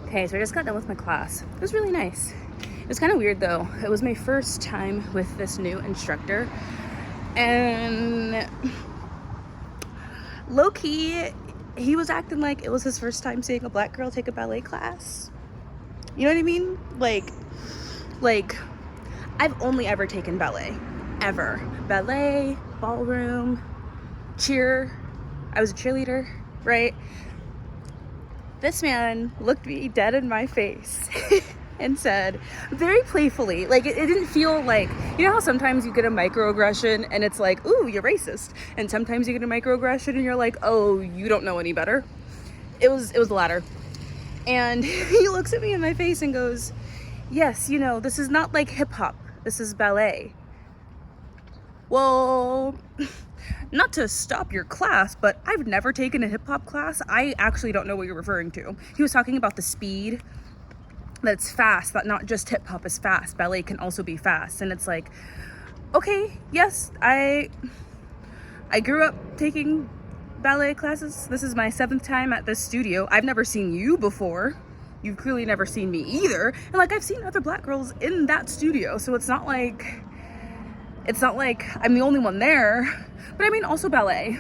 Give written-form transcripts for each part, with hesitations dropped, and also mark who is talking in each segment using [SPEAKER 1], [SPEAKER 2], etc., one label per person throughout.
[SPEAKER 1] Okay, so I just got done with my class. It was really nice. It was kind of weird though. It was my first time with this new instructor, and low-key, he was acting like it was his first time seeing a black girl take a ballet class. You know what I mean? Like I've only ever taken ballet. Ever. Ballet, ballroom, cheer. I was a cheerleader, right? This man looked me dead in my face and said, very playfully, like it didn't feel like, you know how sometimes you get a microaggression and it's like, ooh, you're racist. And sometimes you get a microaggression and you're like, oh, you don't know any better. It was the latter. And he looks at me in my face and goes, yes, you know, this is not like hip hop. This is ballet. Well, not to stop your class, but I've never taken a hip hop class. I actually don't know what you're referring to. He was talking about the speed, that's fast, that not just hip hop is fast. Ballet can also be fast. And it's like, okay, yes, I grew up taking ballet classes. This is my 7th time at this studio. I've never seen you before. You've clearly never seen me either. And like, I've seen other black girls in that studio. So it's not like I'm the only one there. But I mean, also ballet.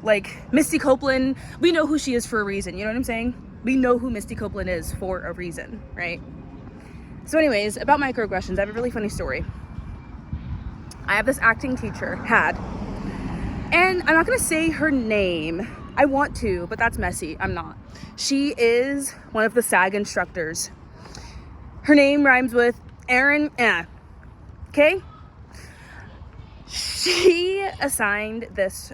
[SPEAKER 1] Like Misty Copeland, we know who she is for a reason. You know what I'm saying? We know who Misty Copeland is for a reason, right? So anyways, about microaggressions, I have a really funny story. I have this acting teacher, and I'm not gonna say her name. I want to, but that's messy. I'm not. She is one of the SAG instructors. Her name rhymes with Erin. Okay? She assigned this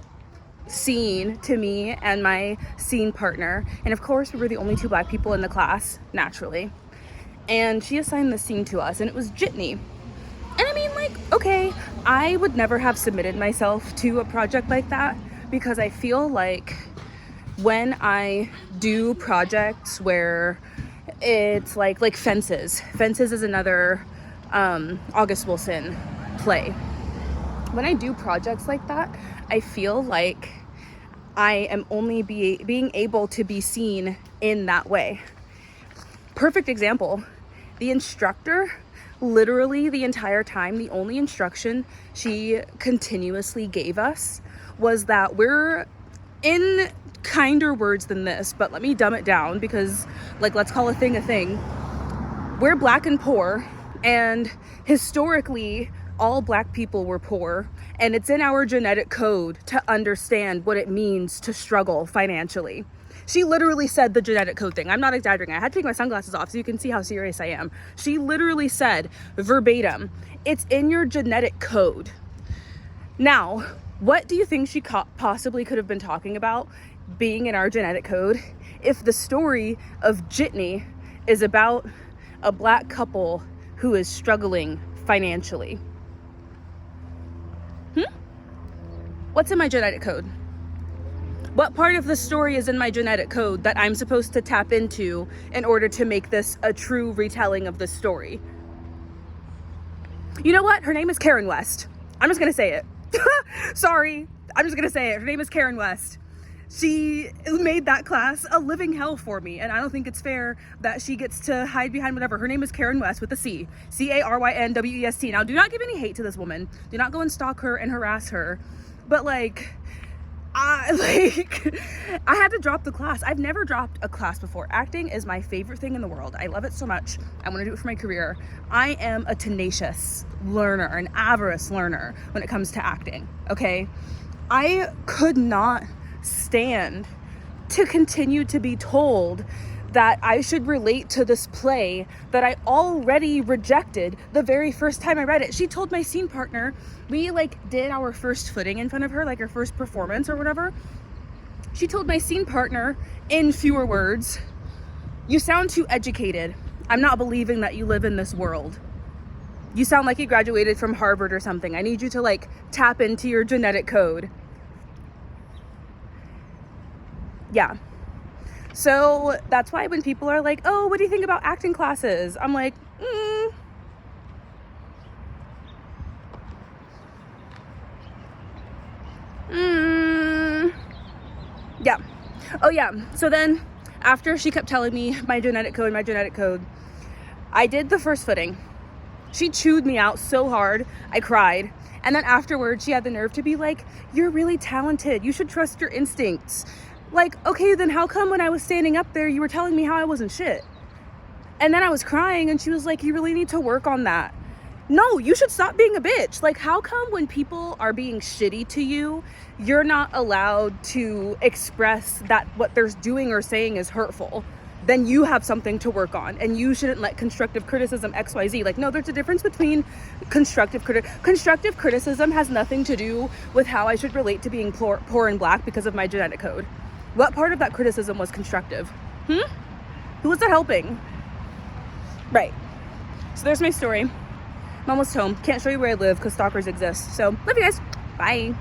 [SPEAKER 1] scene to me and my scene partner, and of course we were the only 2 black people in the class, naturally, and she assigned the scene to us, and it was Jitney. And I mean, like, okay, I would never have submitted myself to a project like that, because I feel like when I do projects where it's like Fences is another August Wilson play. When I do projects like that, I feel like I am only being able to be seen in that way. Perfect example, the instructor, literally the entire time, the only instruction she continuously gave us was that we're, in kinder words than this, but let me dumb it down because, like, let's call a thing. We're black and poor, and historically, all black people were poor, and it's in our genetic code to understand what it means to struggle financially. She literally said the genetic code thing. I'm not exaggerating. I had to take my sunglasses off so you can see how serious I am. She literally said verbatim, it's in your genetic code. Now, what do you think she possibly could have been talking about being in our genetic code if the story of Jitney is about a black couple who is struggling financially? What's in my genetic code? What part of the story is in my genetic code that I'm supposed to tap into in order to make this a true retelling of the story? You know what? Her name is Karen West. I'm just gonna say it. Sorry, I'm just gonna say it. Her name is Karen West. She made that class a living hell for me, and I don't think it's fair that she gets to hide behind whatever. Her name is Karen West with a C. Carynwest. Now, do not give any hate to this woman. Do not go and stalk her and harass her. But I had to drop the class. I've never dropped a class before. Acting is my favorite thing in the world. I love it so much. I want to do it for my career. I am a tenacious learner, an avarice learner when it comes to acting, okay? I could not stand to continue to be told that I should relate to this play that I already rejected the very first time I read it. She told my scene partner, we did our first footing in front of her, our first performance or whatever. She told my scene partner in fewer words, you sound too educated. I'm not believing that you live in this world. You sound like you graduated from Harvard or something. I need you to tap into your genetic code. Yeah. So that's why when people are like, oh, what do you think about acting classes? I'm like, yeah. Oh yeah. So then After she kept telling me my genetic code, I did the first footing. She chewed me out so hard, I cried. And then afterwards, she had the nerve to be like, you're really talented. You should trust your instincts. Like, okay, then how come when I was standing up there, you were telling me how I wasn't shit? And then I was crying and she was like, you really need to work on that. No, you should stop being a bitch. Like, how come when people are being shitty to you, you're not allowed to express that what they're doing or saying is hurtful? Then you have something to work on and you shouldn't let constructive criticism XYZ. Like, no, there's a difference between constructive criticism has nothing to do with how I should relate to being poor and black because of my genetic code. What part of that criticism was constructive? Who was that helping? Right. So there's my story. I'm almost home. Can't show you where I live because stalkers exist. So love you guys. Bye.